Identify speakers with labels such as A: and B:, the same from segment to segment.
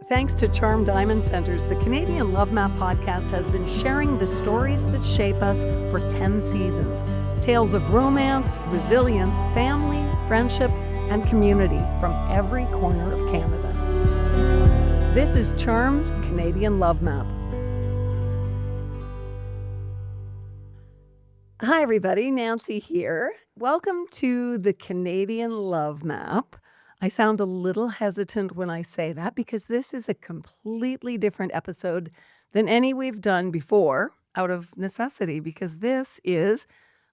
A: Thanks to Charm Diamond Centers, the Canadian Love Map podcast has been sharing the stories that shape us for 10 seasons. Tales of romance, resilience, family, friendship, and community from every corner of Canada. This is Charm's Canadian Love Map. Hi, everybody. Nancy here. Welcome to the Canadian Love Map. I sound a little hesitant when I say that because this is a completely different episode than any we've done before out of necessity, because this is,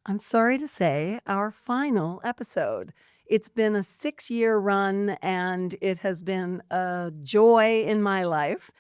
A: I'm sorry to say, our final episode. It's been a 6-year run and it has been a joy in my life.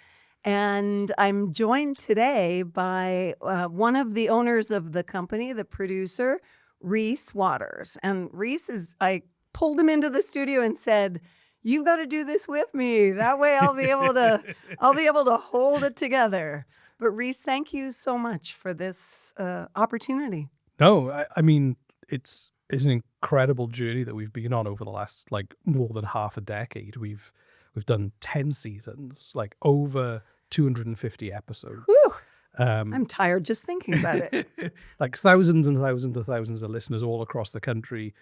A: And I'm joined today by one of the owners of the company, the producer, Rhys Waters. And Rhys I pulled him into the studio and said, "You've got to do this with me. That way I'll be able to hold it together." But Rhys, thank you so much for this opportunity.
B: No, I mean, it's an incredible journey that we've been on over the last more than half a decade. We've done 10 seasons, over 250 episodes.
A: Whew. I'm tired just thinking about it.
B: Thousands and thousands and thousands of listeners all across the country,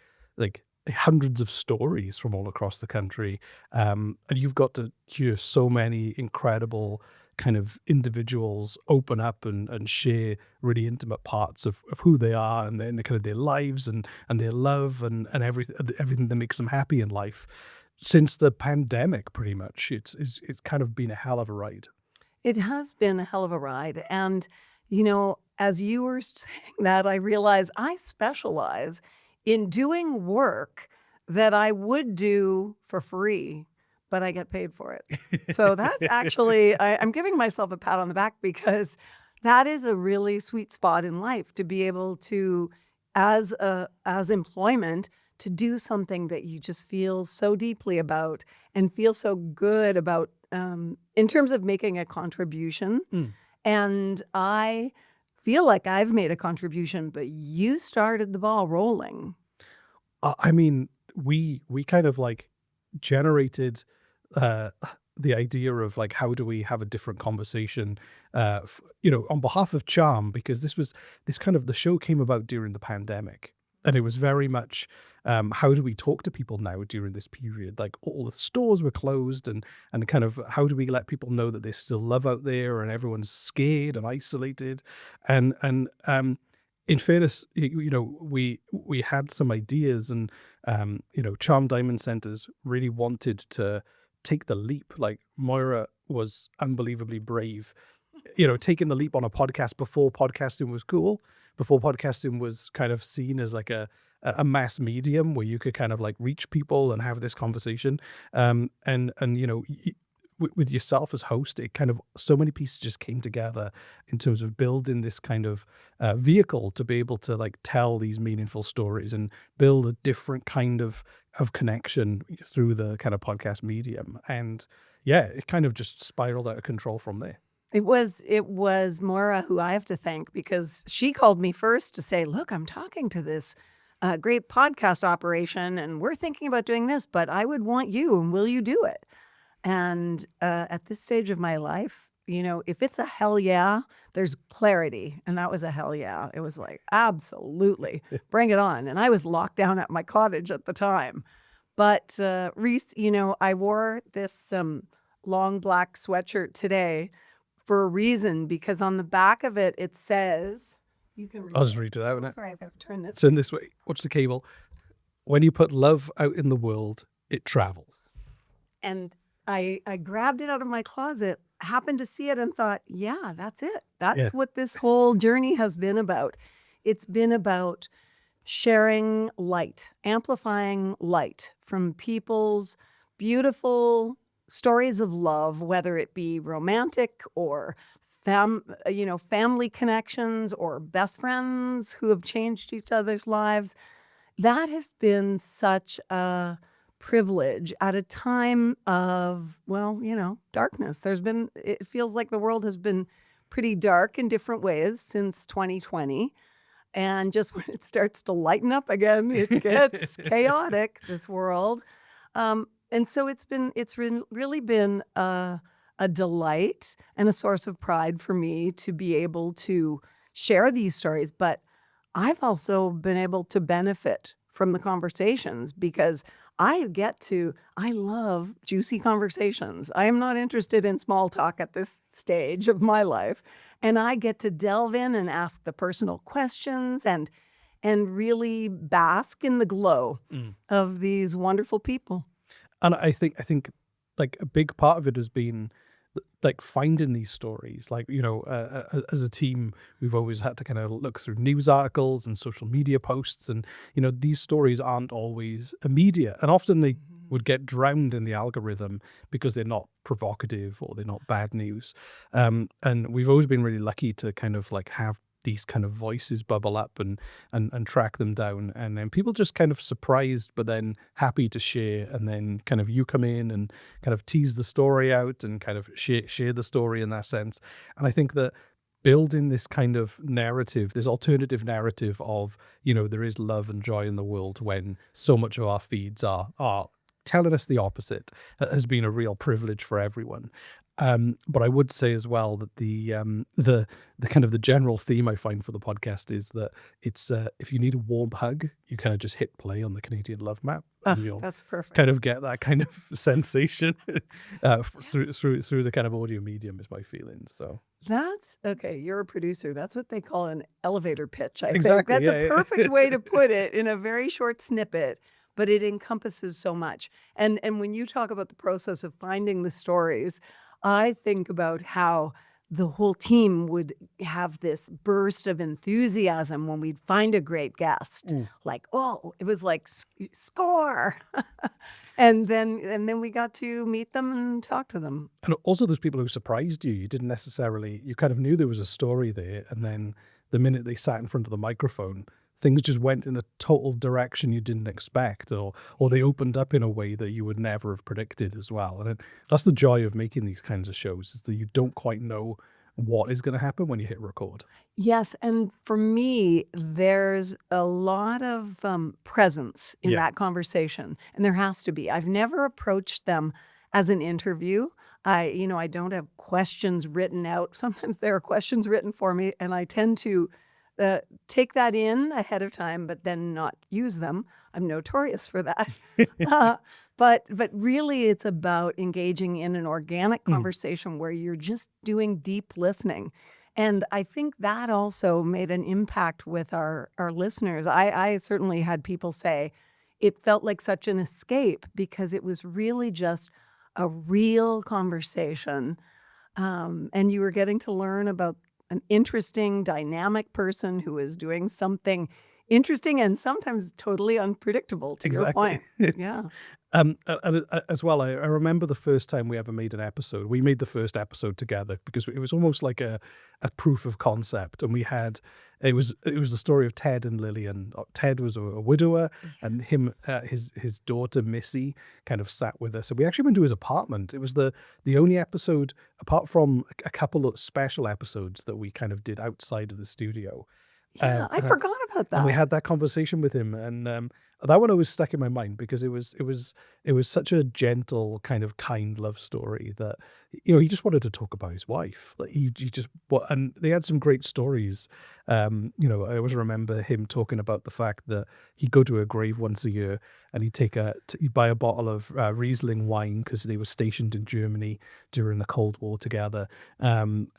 B: hundreds of stories from all across the country. And you've got to hear so many incredible kind of individuals open up and share really intimate parts of who they are and the kind of their lives and their love and everything that makes them happy in life. Since the pandemic, pretty much, it's kind of been a hell of a ride.
A: It has been a hell of a ride. And, as you were saying that, I realized I specialize in doing work that I would do for free, but I get paid for it. So that's actually, I'm giving myself a pat on the back, because that is a really sweet spot in life, to be able to, as employment, to do something that you just feel so deeply about and feel so good about in terms of making a contribution. And I feel like I've made a contribution, but you started the ball rolling.
B: I mean, we kind of generated the idea of how do we have a different conversation, on behalf of Charm, because the show came about during the pandemic. And it was very much, how do we talk to people now during this period? All the stores were closed, and kind of how do we let people know that there's still love out there and everyone's scared and isolated? And in fairness, we had some ideas, and Charm Diamond Centers really wanted to take the leap. Moira was unbelievably brave, taking the leap on a podcast before podcasting was cool. Before podcasting was kind of seen as a mass medium where you could kind of reach people and have this conversation. With yourself as host, it kind of, so many pieces just came together in terms of building this kind of vehicle to be able to tell these meaningful stories and build a different kind of connection through the kind of podcast medium. And yeah, it kind of just spiraled out of control from there.
A: It was Moira who I have to thank, because she called me first to say, "Look, I'm talking to this great podcast operation and we're thinking about doing this, but I would want you, and will you do it?" And at this stage of my life, if it's a hell yeah, there's clarity. And that was a hell yeah. It was absolutely, bring it on. And I was locked down at my cottage at the time. But Rhys, I wore this long black sweatshirt today for a reason, because on the back of it, it says, you can read
B: I'll just read it out.
A: Sorry, I've got to turn this.
B: It's in this way. Watch the cable. When you put love out in the world, it travels.
A: And I grabbed it out of my closet, happened to see it, and thought, yeah, that's it. That's what this whole journey has been about. It's been about sharing light, amplifying light from people's beautiful stories of love, whether it be romantic or family connections or best friends who have changed each other's lives. That has been such a privilege at a time of, darkness. It feels like the world has been pretty dark in different ways since 2020. And just when it starts to lighten up again, it gets chaotic, this world. And so it's really been a a delight and a source of pride for me to be able to share these stories. But I've also been able to benefit from the conversations because I love juicy conversations. I am not interested in small talk at this stage of my life. And I get to delve in and ask the personal questions and really bask in the glow
B: Mm.
A: of these wonderful people.
B: And I think like a big part of it has been like finding these stories. Like, as a team, we've always had to kind of look through news articles and social media posts, and these stories aren't always immediate, and often they would get drowned in the algorithm because they're not provocative or they're not bad news. And we've always been really lucky to kind of like have these kind of voices bubble up and track them down, and then people just kind of surprised but then happy to share, and then kind of you come in and kind of tease the story out and kind of share the story in that sense. And I think that building this kind of narrative, this alternative narrative of, there is love and joy in the world when so much of our feeds are telling us the opposite, has been a real privilege for everyone. But I would say as well that the kind of the general theme I find for the podcast is that it's if you need a warm hug, you kind of just hit play on the Canadian Love Map,
A: Oh,
B: and you'll
A: that's perfect.
B: kind of get that kind of sensation through the kind of audio medium is my feeling. So
A: That's okay. You're a producer. That's what they call an elevator pitch, I think.
B: exactly,
A: That's a
B: yeah,
A: perfect way to put it in a very short snippet, but it encompasses so much. And when you talk about the process of finding the stories, I think about how the whole team would have this burst of enthusiasm when we'd find a great guest.
B: Mm.
A: Like, oh, it was like score. And then we got to meet them and talk to them.
B: And also there's people who surprised you. You didn't necessarily, you kind of knew there was a story there, and then the minute they sat in front of the microphone, things just went in a total direction you didn't expect, or they opened up in a way that you would never have predicted as well. And that's the joy of making these kinds of shows, is that you don't quite know what is going to happen when you hit record.
A: Yes, and for me, there's a lot of presence in
B: Yeah.
A: that conversation, and there has to be. I've never approached them as an interview. I don't have questions written out. Sometimes there are questions written for me, and I tend to take that in ahead of time, but then not use them. I'm notorious for that. Uh, but really, it's about engaging in an organic
B: Mm.
A: conversation where you're just doing deep listening. And I think that also made an impact with our listeners. I certainly had people say it felt like such an escape because it was really just a real conversation. And you were getting to learn about an interesting, dynamic person who is doing something interesting and sometimes totally unpredictable, to your
B: Exactly.
A: point. Yeah.
B: As well, I remember the first time we ever made an episode. We made the first episode together because it was almost like a proof of concept, and we had it was the story of Ted and Lillian. Ted was a widower, and his daughter Missy kind of sat with us, and we actually went to his apartment. It was the only episode, apart from a couple of special episodes, that we kind of did outside of the studio.
A: Yeah, I
B: And
A: forgot about
B: and we
A: that.
B: had that conversation with him, and that one always stuck in my mind because it was such a gentle, kind of kind love story that he just wanted to talk about his wife. Like he just and they had some great stories. I always remember him talking about the fact that he'd go to her grave once a year, and he'd buy a bottle of Riesling wine because they were stationed in Germany during the Cold War together. And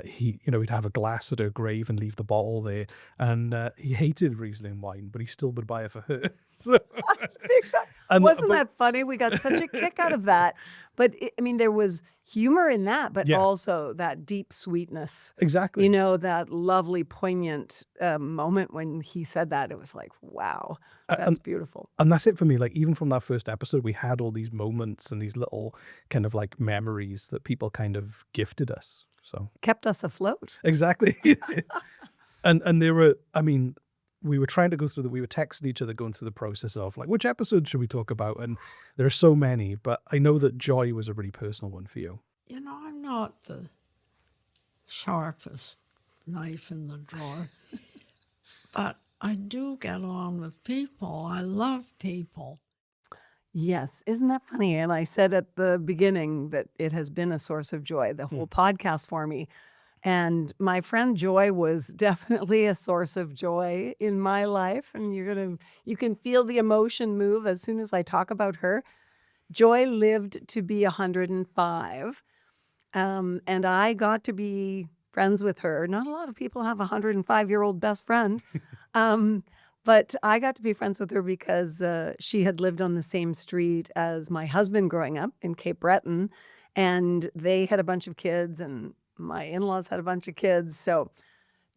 B: he'd have a glass at her grave and leave the bottle there. And he hated Riesling wine, but he still would buy it for her. So,
A: I think that
B: and
A: wasn't
B: but
A: that funny? We got such a kick out of that. But I mean, there was humor in that, but
B: yeah,
A: also that deep sweetness.
B: exactly.
A: That lovely, poignant moment when he said that. It was like, wow, that's
B: And
A: beautiful.
B: that's it for me. Like even from that first episode, we had all these moments and these little kind of like memories that people kind of gifted us. So
A: Kept us afloat.
B: exactly. And there were, I mean, we were trying to go through we were texting each other going through the process of like, which episode should we talk about? And there are so many, but I know that Joy was a really personal one for you.
C: I'm not the sharpest knife in the drawer, but I do get on with people. I love people.
A: Yes. Isn't that funny? And I said at the beginning that it has been a source of joy, the whole podcast for me. And my friend Joy was definitely a source of joy in my life. And you can feel the emotion move as soon as I talk about her. Joy lived to be 105. And I got to be friends with her. Not a lot of people have a 105-year-old best friend. But I got to be friends with her because she had lived on the same street as my husband growing up in Cape Breton. And they had a bunch of kids, and my in-laws had a bunch of kids. So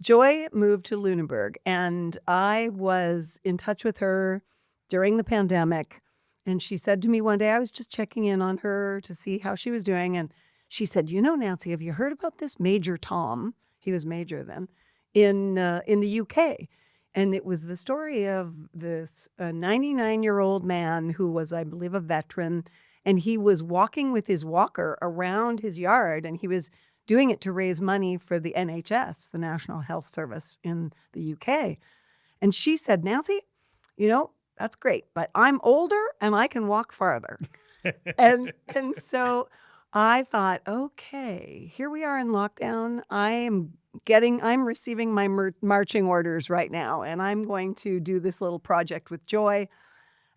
A: Joy moved to Lunenburg, and I was in touch with her during the pandemic. And she said to me one day, I was just checking in on her to see how she was doing. And she said, Nancy, have you heard about this Major Tom? He was Major then, in the UK. And it was the story of this 99-year-old man who was, I believe, a veteran. And he was walking with his walker around his yard, and he was doing it to raise money for the NHS, the National Health Service in the UK. And she said, Nancy, that's great, but I'm older and I can walk farther. and so I thought, okay, here we are in lockdown. I'm receiving my marching orders right now, and I'm going to do this little project with Joy.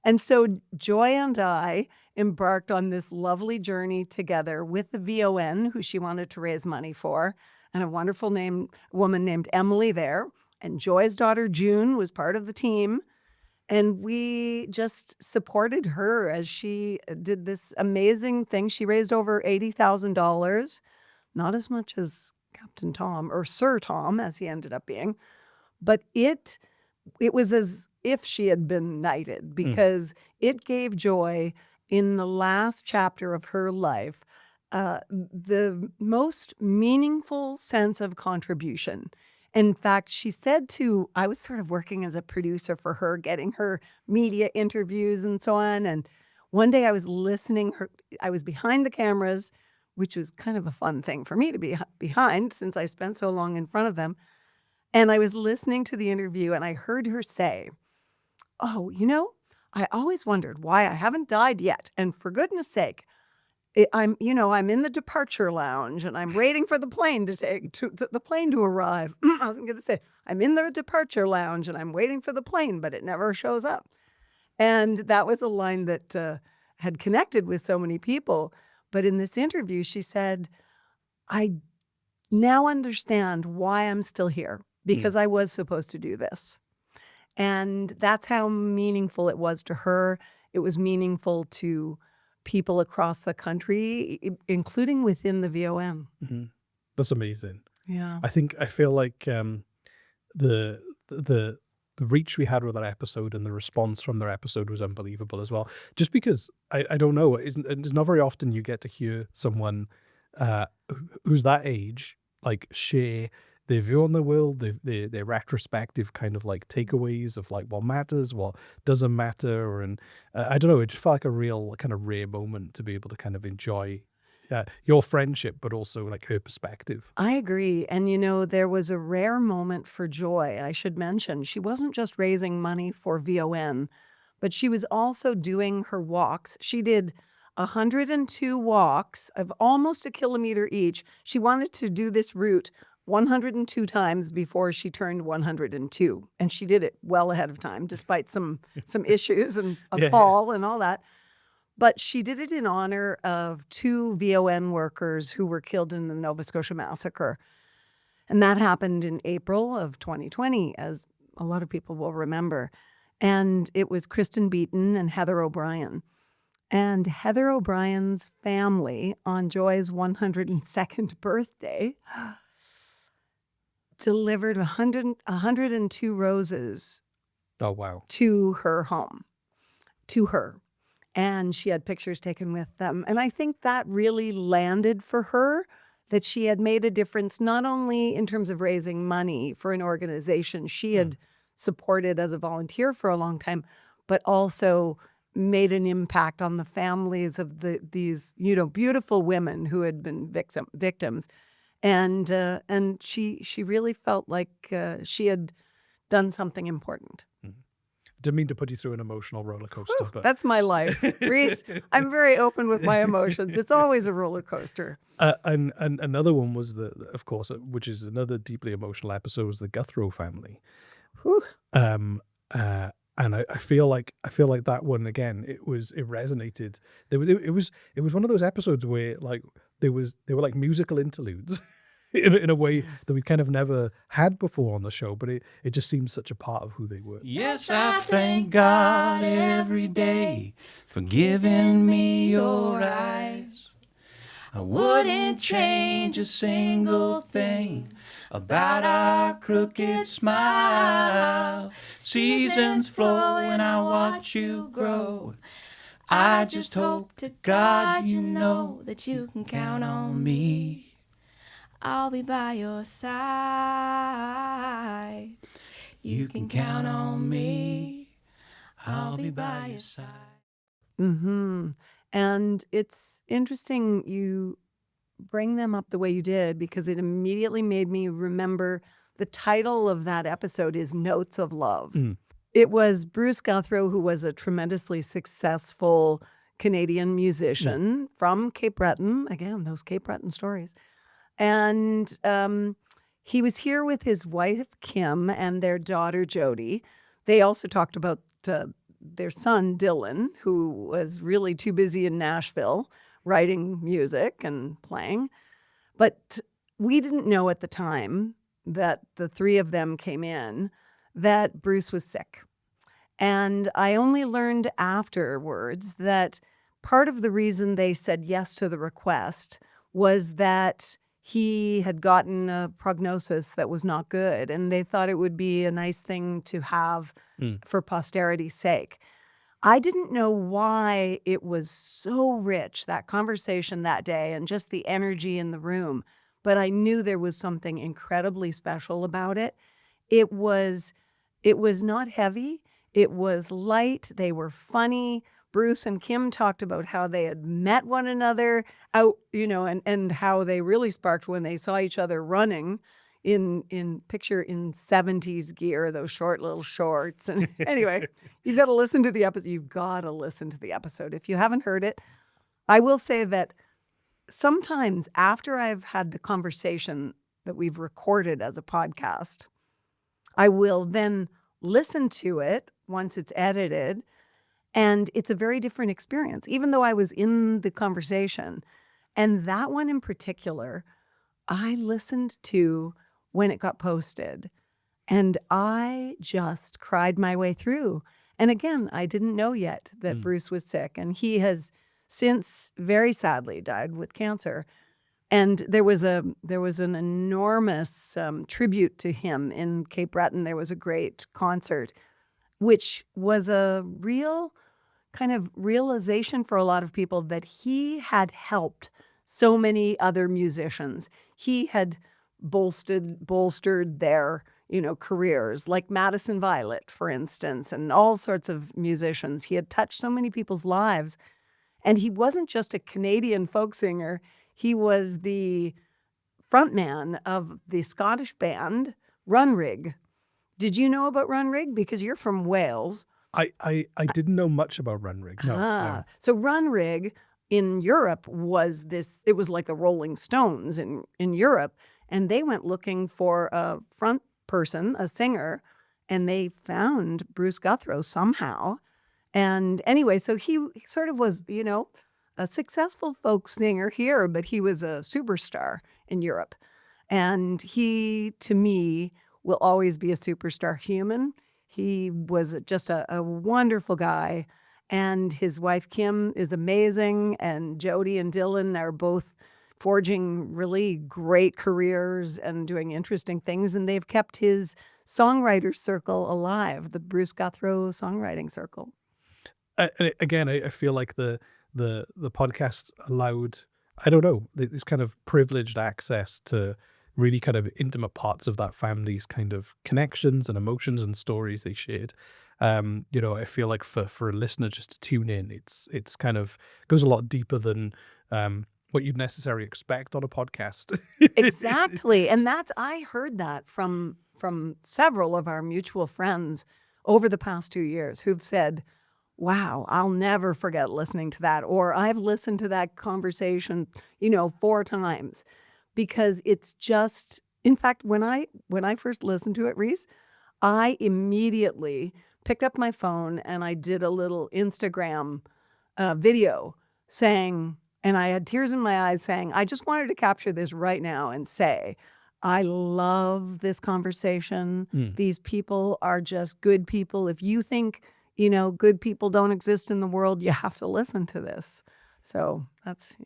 A: And so Joy and I embarked on this lovely journey together with the VON, who she wanted to raise money for, and a wonderful woman named Emily there. And Joy's daughter, June, was part of the team. And we just supported her as she did this amazing thing. She raised over $80,000, not as much as Captain Tom or Sir Tom, as he ended up being, but it was as if she had been knighted, because it gave Joy, in the last chapter of her life, the most meaningful sense of contribution. In fact, she said I was sort of working as a producer for her, getting her media interviews and so on. And one day I was I was behind the cameras, which was kind of a fun thing for me to be behind since I spent so long in front of them. And I was listening to the interview, and I heard her say, oh, I always wondered why I haven't died yet. And for goodness sake, I'm in the departure lounge, and I'm waiting for the plane to arrive. I was going to say, I'm in the departure lounge and I'm waiting for the plane, but it never shows up. And that was a line that had connected with so many people. But in this interview, she said, I now understand why I'm still here, because I was supposed to do this. And that's how meaningful it was to her. It was meaningful to people across the country, including within the VOM.
B: Mm-hmm. That's amazing.
A: Yeah.
B: I feel like the reach we had with that episode and the response from their episode was unbelievable as well. Just because I don't know, it's not very often you get to hear someone who's that age like share their view on the world, their retrospective kind of like takeaways of like what matters, what doesn't matter, and I don't know, it just felt like a real kind of rare moment to be able to kind of enjoy your friendship, but also like her perspective.
A: I agree. And there was a rare moment for Joy. I should mention, she wasn't just raising money for VON, but she was also doing her walks. She did 102 walks of almost a kilometer each. She wanted to do this route 102 times before she turned 102. And she did it well ahead of time, despite some issues and a fall and all that. But she did it in honor of 2 VON workers who were killed in the Nova Scotia massacre. And that happened in April of 2020, as a lot of people will remember. And it was Kristen Beaton and Heather O'Brien. And Heather O'Brien's family, on Joy's 102nd birthday, delivered 102 roses.
B: Oh, wow.
A: To her home, to her. And she had pictures taken with them. And I think that really landed for her, that she had made a difference, not only in terms of raising money for an organization she had supported as a volunteer for a long time, but also made an impact on the families of these beautiful women who had been victims. And she really felt like she had done something important.
B: Didn't mean to put you through an emotional roller coaster, but
A: That's my life. Rhys, I'm very open with my emotions. It's always a roller coaster.
B: and another one was of course, which is another deeply emotional episode, was the Guthro family.
A: Whew.
B: And I feel like that one again. It resonated. It was one of those episodes where like they were like musical interludes. In a way that we kind of never had before on the show, but it just seems such a part of who they were.
D: Yes, I thank God every day for giving me your eyes. I wouldn't change a single thing about our crooked smile. Seasons flow and I watch you grow. I just hope to God you know that you can count on me. I'll be by your side. You can count on me. I'll be by your side.
A: Mm-hmm. And it's interesting you bring them up the way you did, because it immediately made me remember the title of that episode is Notes of Love.
B: Mm.
A: It was Bruce Guthro, who was a tremendously successful Canadian musician from Cape Breton. Again, those Cape Breton stories. And he was here with his wife, Kim, and their daughter, Jody. They also talked about their son, Dylan, who was really too busy in Nashville writing music and playing. But we didn't know at the time that the three of them came in that Bruce was sick. And I only learned afterwards that part of the reason they said yes to the request was that he had gotten a prognosis that was not good, and they thought it would be a nice thing to have for posterity's sake. I didn't know why it was so rich, that conversation that day, and just the energy in the room, but I knew there was something incredibly special about it. It was not heavy. It was light. They were funny. Bruce and Kim talked about how they had met one another out, and how they really sparked when they saw each other running in 70s gear, those short little shorts. And anyway, you've got to listen to the episode. You've got to listen to the episode. If you haven't heard it, I will say that sometimes after I've had the conversation that we've recorded as a podcast, I will then listen to it once it's edited. And it's a very different experience, even though I was in the conversation. And that one in particular, I listened to when it got posted, and I just cried my way through. And again, I didn't know yet that Bruce was sick, and he has since very sadly died with cancer. And there was an enormous tribute to him in Cape Breton. There was a great concert, which was a real kind of realization for a lot of people that he had helped so many other musicians. He had bolstered their, careers, like Madison Violet, for instance, and all sorts of musicians. He had touched so many people's lives. And he wasn't just a Canadian folk singer. He was the frontman of the Scottish band Runrig. Did you know about Runrig? Because you're from Wales.
B: I didn't know much about Runrig. No.
A: So Runrig in Europe was it was like the Rolling Stones in Europe. And they went looking for a front person, a singer, and they found Bruce Guthro somehow. And anyway, so he sort of was, a successful folk singer here, but he was a superstar in Europe. And he, to me, will always be a superstar human. He was just a wonderful guy. And his wife, Kim, is amazing. And Jody and Dylan are both forging really great careers and doing interesting things. And they've kept his songwriter circle alive, the Bruce Guthro songwriting circle.
B: Again, I feel like the podcast allowed, I don't know, this kind of privileged access to really kind of intimate parts of that family's kind of connections and emotions and stories they shared. I feel like for a listener just to tune in, it's kind of goes a lot deeper than what you'd necessarily expect on a podcast.
A: Exactly. And I heard that from several of our mutual friends over the past 2 years who've said, wow, I'll never forget listening to that. Or I've listened to that conversation, 4 times, because it's just, in fact, when I first listened to it, Rhys, I immediately picked up my phone and I did a little Instagram video saying, and I had tears in my eyes saying, I just wanted to capture this right now and say, I love this conversation. These people are just good people. If you think, good people don't exist in the world, you have to listen to this. So that's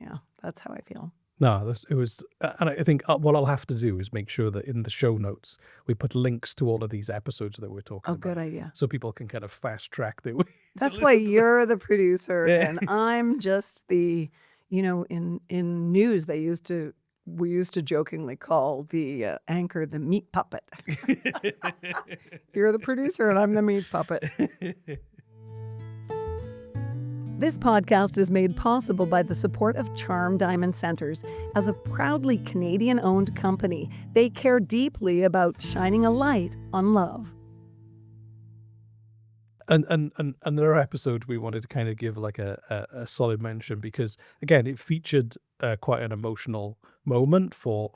A: how I feel.
B: No, it was, and I think what I'll have to do is make sure that in the show notes we put links to all of these episodes that we're talking about.
A: Good idea.
B: So people can kind of fast track their way.
A: That's why you're the producer and I'm just the, in news we used to jokingly call the anchor the meat puppet. You're the producer and I'm the meat puppet. This podcast is made possible by the support of Charm Diamond Centers. As a proudly Canadian-owned company, they care deeply about shining a light on love.
B: And another episode we wanted to kind of give like a solid mention because, again, it featured quite an emotional moment for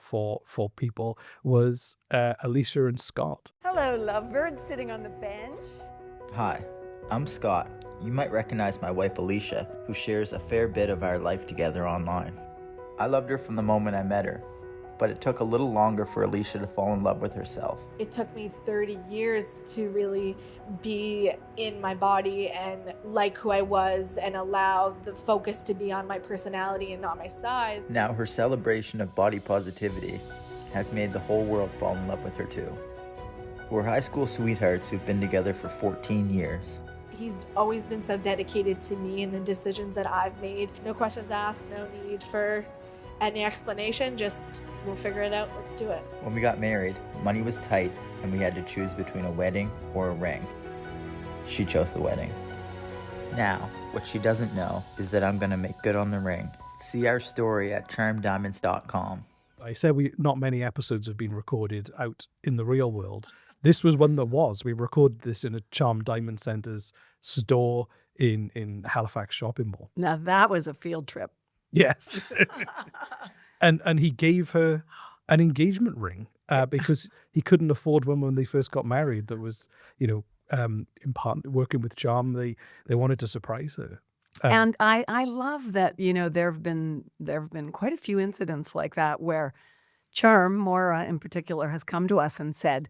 B: people was Alicia and Scott.
A: Hello, lovebirds sitting on the bench.
E: Hi, I'm Scott. You might recognize my wife Alicia, who shares a fair bit of our life together online. I loved her from the moment I met her, but it took a little longer for Alicia to fall in love with herself.
F: It took me 30 years to really be in my body and like who I was and allow the focus to be on my personality and not my size.
E: Now her celebration of body positivity has made the whole world fall in love with her too. We're high school sweethearts who've been together for 14 years.
F: He's always been so dedicated to me and the decisions that I've made. No questions asked, no need for any explanation, just we'll figure it out, let's do it.
E: When we got married, money was tight and we had to choose between a wedding or a ring. She chose the wedding. Now, what she doesn't know is that I'm gonna make good on the ring. See our story at charmdiamonds.com.
B: I said not many episodes have been recorded out in the real world. This was one that was. We recorded this in a Charm Diamond Center's store in Halifax shopping mall.
A: Now that was a field trip.
B: Yes. and he gave her an engagement ring because he couldn't afford one when they first got married. That was, in part working with Charm, they wanted to surprise her.
A: And I love that, there have been quite a few incidents like that where Charm, Maura in particular, has come to us and said,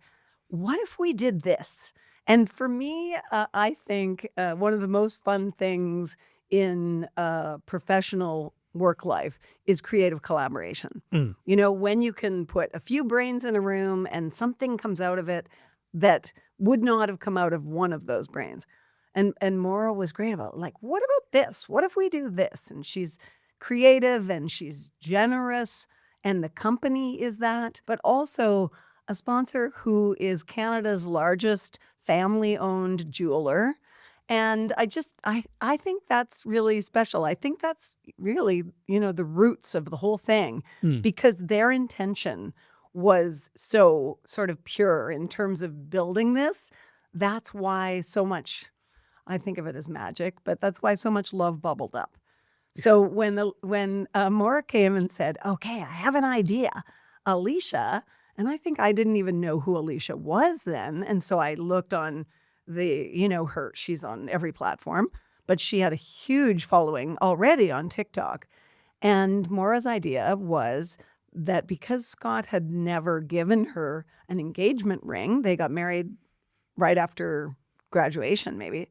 A: what if we did this? And for me, I think one of the most fun things in professional work life is creative collaboration. When you can put a few brains in a room and something comes out of it that would not have come out of one of those brains. And Maura was great about what about this? What if we do this? And she's creative and she's generous and the company is that, but also a sponsor who is Canada's largest family-owned jeweler. And I think that's really special. I think that's really, the roots of the whole thing because their intention was so sort of pure in terms of building this. That's why so much, I think of it as magic, but that's why so much love bubbled up. So when Maura came and said, okay, I have an idea, Alicia, and I think I didn't even know who Alicia was then. And so I looked on she's on every platform, but she had a huge following already on TikTok. And Maura's idea was that because Scott had never given her an engagement ring, they got married right after graduation maybe,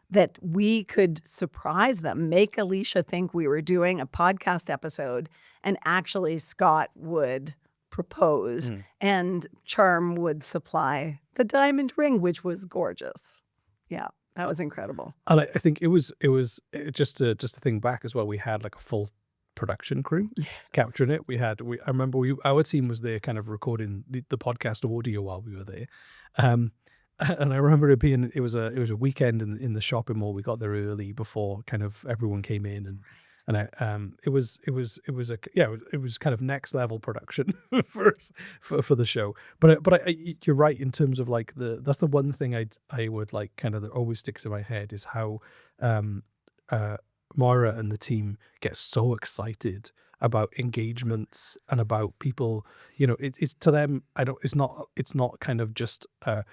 A: that we could surprise them, make Alicia think we were doing a podcast episode, and actually Scott would propose and Charm would supply the diamond ring, which was gorgeous. Yeah, that was incredible.
B: And I think it was just to think back as well. We had like a full production crew capturing it. I remember our team was there kind of recording the podcast audio while we were there. And I remember it was a weekend in the shopping mall. We got there early before kind of everyone came in and it was kind of next level production for the show. But you're right in terms of like that's the one thing I would like kind of that always sticks in my head is how um Moira and the team get so excited about engagements and about people. It's to them, it's not kind of just a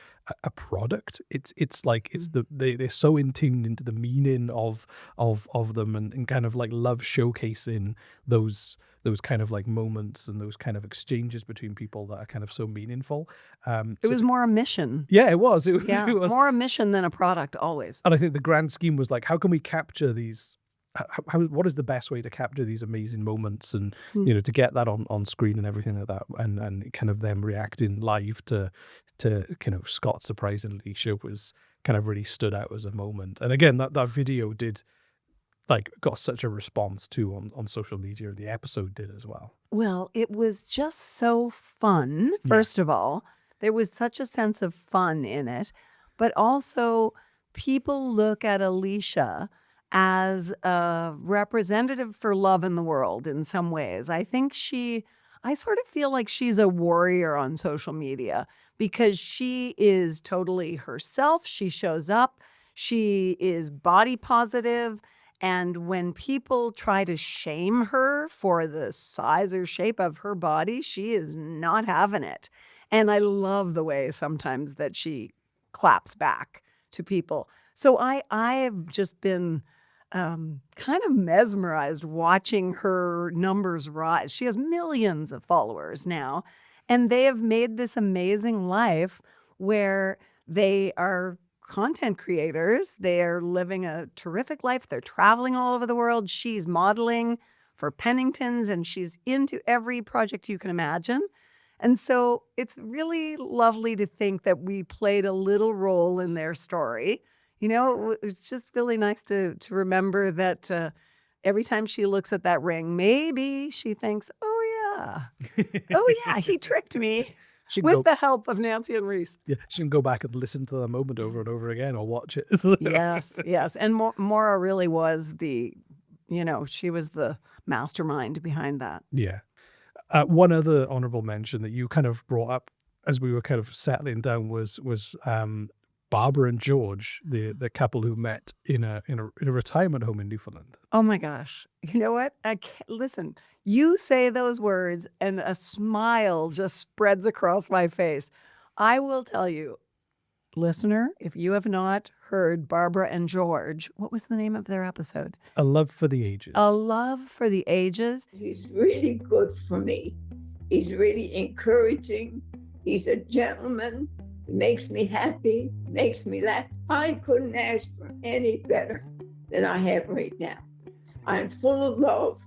B: product. It's like they're so in tuned into the meaning of them, and kind of like love showcasing those kind of like moments and those kind of exchanges between people that are kind of so meaningful.
A: It was more a mission.
B: Yeah, it was.
A: Yeah,
B: It was
A: more a mission than a product always.
B: And I think the grand scheme was like, how can we capture these? What is the best way to capture these amazing moments, and to get that on screen and everything like that, and kind of them reacting live to kind of Scott surprising Alicia was kind of really stood out as a moment. And again, that video did like got such a response too on social media. The episode did as well.
A: Well, it was just so fun. First of all, there was such a sense of fun in it, but also people look at Alicia as a representative for love in the world in some ways. I sort of feel like she's a warrior on social media because she is totally herself. She shows up. She is body positive. And when people try to shame her for the size or shape of her body, she is not having it. And I love the way sometimes that she claps back to people. So I've just been kind of mesmerized watching her numbers rise. She has millions of followers now, and they have made this amazing life where they are content creators. They are living a terrific life. They're traveling all over the world. She's modeling for Pennington's, and she's into every project you can imagine. And so it's really lovely to think that we played a little role in their story. It's just really nice to remember that every time she looks at that ring, maybe she thinks, oh yeah, he tricked me with the help of Nancy and Rhys.
B: Yeah, she can go back and listen to the moment over and over again or watch it.
A: Yes. And Maura really was she was the mastermind behind that.
B: Yeah. One other honorable mention that you kind of brought up as we were kind of settling down was Barbara and George, the couple who met in a retirement home in Newfoundland.
A: Oh my gosh. You know what? Listen, you say those words and a smile just spreads across my face. I will tell you, listener, if you have not heard Barbara and George, what was the name of their episode?
B: A Love for the Ages.
A: A Love for the Ages.
G: He's really good for me. He's really encouraging. He's a gentleman. He makes me happy, makes me laugh. I couldn't ask for any better than I have right now. I'm full of love.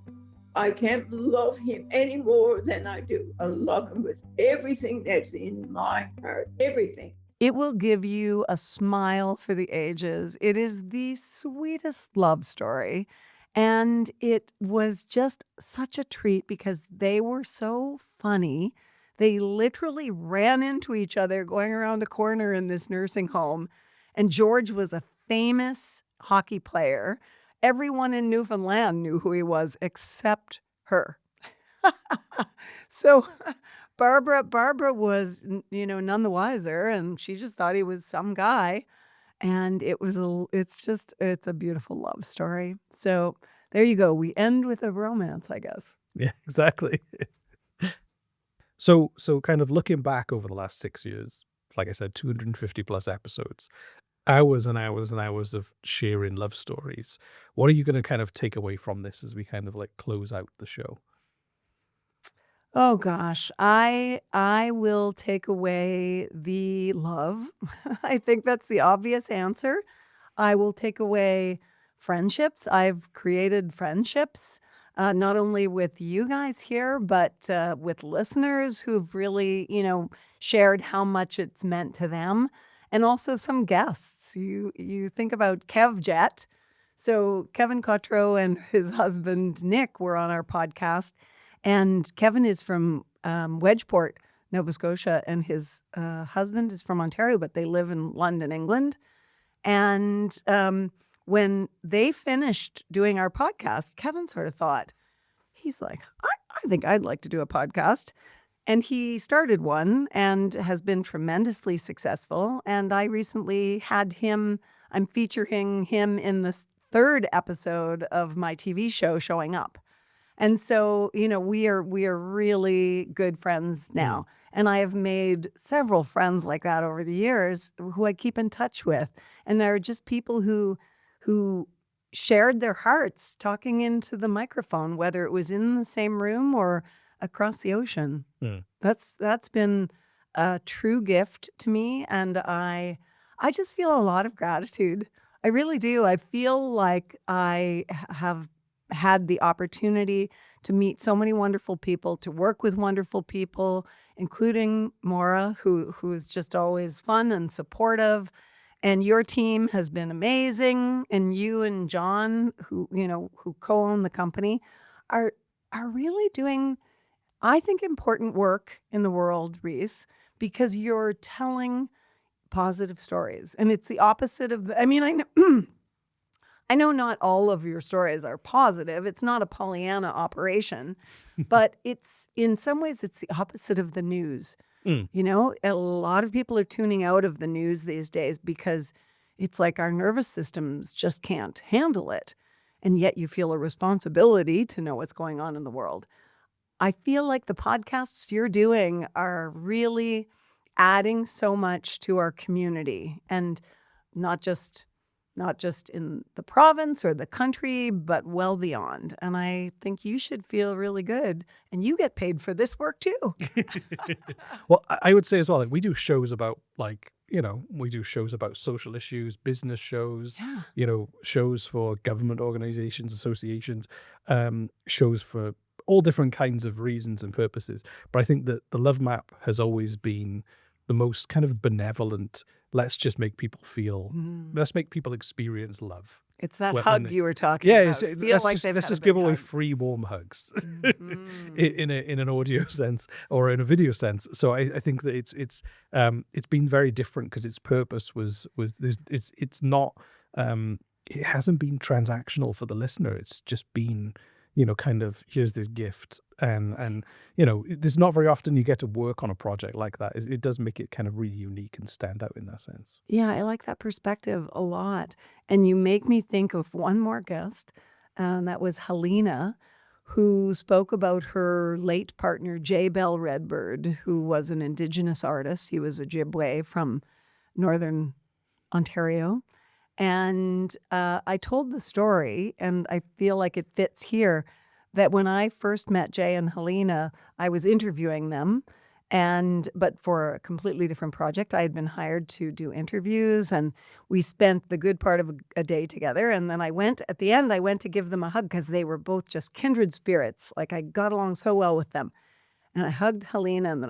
G: I can't love him any more than I do. I love him with everything that's in my heart, everything.
A: It will give you a smile for the ages. It is the sweetest love story. And it was just such a treat because they were so funny. They literally ran into each other going around a corner in this nursing home. And George was a famous hockey player. Everyone in Newfoundland knew who he was except her. So Barbara was, none the wiser, and she just thought he was some guy. And it's a beautiful love story. So there you go. We end with a romance, I guess.
B: Yeah, exactly. So kind of looking back over the last 6 years, like I said, 250 plus episodes, hours and hours and hours of sharing love stories. What are you going to kind of take away from this as we kind of like close out the show?
A: Oh gosh, I will take away the love. I think that's the obvious answer. I will take away friendships. I've created friendships. Not only with you guys here, but with listeners who've really, shared how much it's meant to them, and also some guests. You think about KevJet. So Kevin Guthro and his husband Nick were on our podcast, and Kevin is from Wedgeport, Nova Scotia, and his husband is from Ontario, but they live in London, England. And when they finished doing our podcast, Kevin sort of thought, he's like, I think I'd like to do a podcast. And he started one and has been tremendously successful. And I recently had him, I'm featuring him in the third episode of my TV show, Showing Up. And so, we are really good friends now. And I have made several friends like that over the years who I keep in touch with. And they're just people who shared their hearts talking into the microphone, whether it was in the same room or across the ocean. That's been a true gift to me, and I just feel a lot of gratitude. I really do. I feel like I have had the opportunity to meet so many wonderful people, to work with wonderful people, including Maura, who is just always fun and supportive. And your team has been amazing, and you and John, who co-own the company, are really doing, I think, important work in the world, Rhys, because you're telling positive stories. And it's the opposite of I know I know not all of your stories are positive. It's not a Pollyanna operation, but in some ways it's the opposite of the news. A lot of people are tuning out of the news these days because it's like our nervous systems just can't handle it. And yet you feel a responsibility to know what's going on in the world. I feel like the podcasts you're doing are really adding so much to our community, and not just in the province or the country, but well beyond. And I think you should feel really good, and you get paid for this work too.
B: Well, I would say as well, like, we do shows about social issues, business shows, shows for government organizations, associations, shows for all different kinds of reasons and purposes. But I think that the Love Map has always been the most kind of benevolent, let's just make people feel, let's make people experience love.
A: It's that
B: When
A: hug
B: they-
A: you were talking about.
B: let's just give away free warm hugs in an audio sense or in a video sense. So I think that it's been very different because its purpose was it's not it hasn't been transactional for the listener. It's just been, kind of, here's this gift. And there's not very often you get to work on a project like that. It does make it kind of really unique and stand out in that sense.
A: Yeah, I like that perspective a lot. And you make me think of one more guest, and that was Helena, who spoke about her late partner, J. Bell Redbird, who was an Indigenous artist. He was Ojibwe from Northern Ontario. And I told the story, and I feel like it fits here, that when I first met Jay and Helena, I was interviewing them, but for a completely different project. I had been hired to do interviews, and we spent the good part of a day together. And then at the end, I went to give them a hug because they were both just kindred spirits. Like, I got along so well with them. And I hugged Helena, and then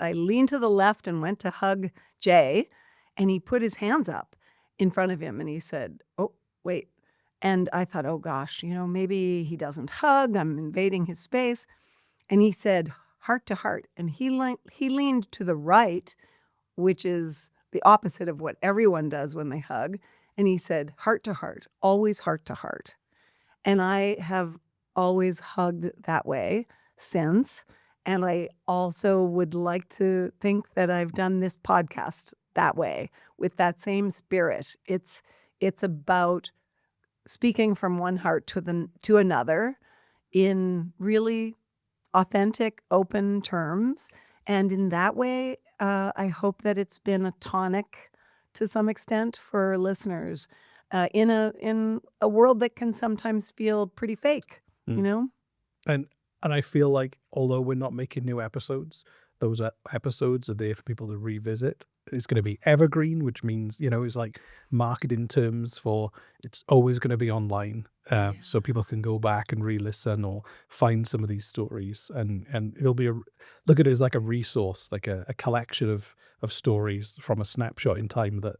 A: I leaned to the left and went to hug Jay, and he put his hands up in front of him, and he said, "Oh, wait." And I thought, oh gosh, maybe he doesn't hug. I'm invading his space. And he said, heart to heart. And he leaned to the right, which is the opposite of what everyone does when they hug. And he said, heart to heart, always heart to heart. And I have always hugged that way since. And I also would like to think that I've done this podcast that way, with that same spirit. It's about speaking from one heart to another in really authentic, open terms. And in that way, I hope that it's been a tonic to some extent for listeners in a world that can sometimes feel pretty fake,
B: And I feel like, although we're not making new episodes, those episodes are there for people to revisit. It's going to be evergreen, which means, it's like marketing terms for it's always going to be online. So people can go back and re-listen or find some of these stories, and it'll be look at it as like a resource, like a collection of stories from a snapshot in time that,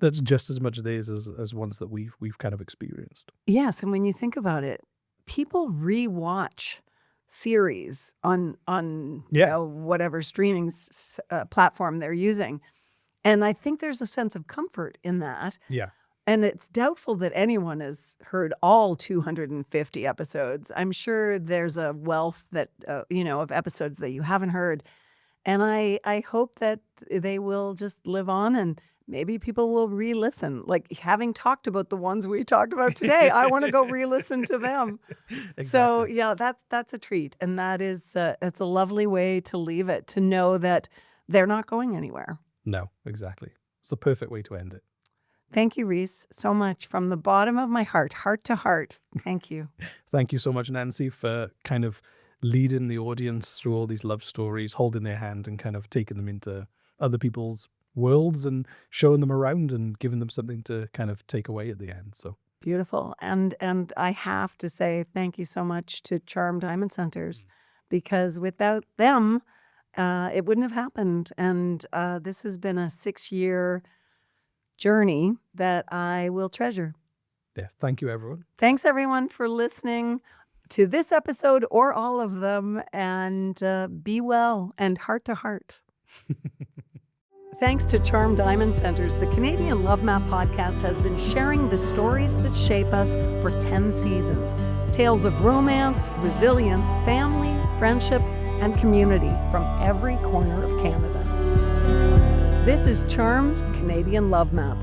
B: that's just as much theirs as ones that we've kind of experienced.
A: Yes. And when you think about it, people rewatch series on whatever streaming platform they're using. And I think there's a sense of comfort in that.
B: Yeah.
A: And it's doubtful that anyone has heard all 250 episodes. I'm sure there's a wealth that, of episodes that you haven't heard. And I hope that they will just live on and maybe people will re-listen. Like having talked about the ones we talked about today, I want to go re-listen to them. So
B: Exactly.
A: yeah, that's a treat. And that is, it's a lovely way to leave it, to know that they're not going anywhere.
B: No, exactly. It's the perfect way to end it.
A: Thank you, Rhys, so much from the bottom of my heart to heart. Thank you.
B: Thank you so much, Nancy, for kind of leading the audience through all these love stories, holding their hand and kind of taking them into other people's worlds and showing them around and giving them something to kind of take away at the end. So
A: Beautiful. And I have to say thank you so much to Charm Diamond Centers, because without them, it wouldn't have happened. And this has been a 6-year journey that I will treasure.
B: yeah, thank you, everyone.
A: Thanks, everyone, for listening to this episode or all of them. And be well and heart to heart. Thanks to Charm Diamond Centers, the Canadian Love Map podcast has been sharing the stories that shape us for 10 seasons. Tales of romance, resilience, family, friendship, and community from every corner of Canada. This is Charm's Canadian Love Map.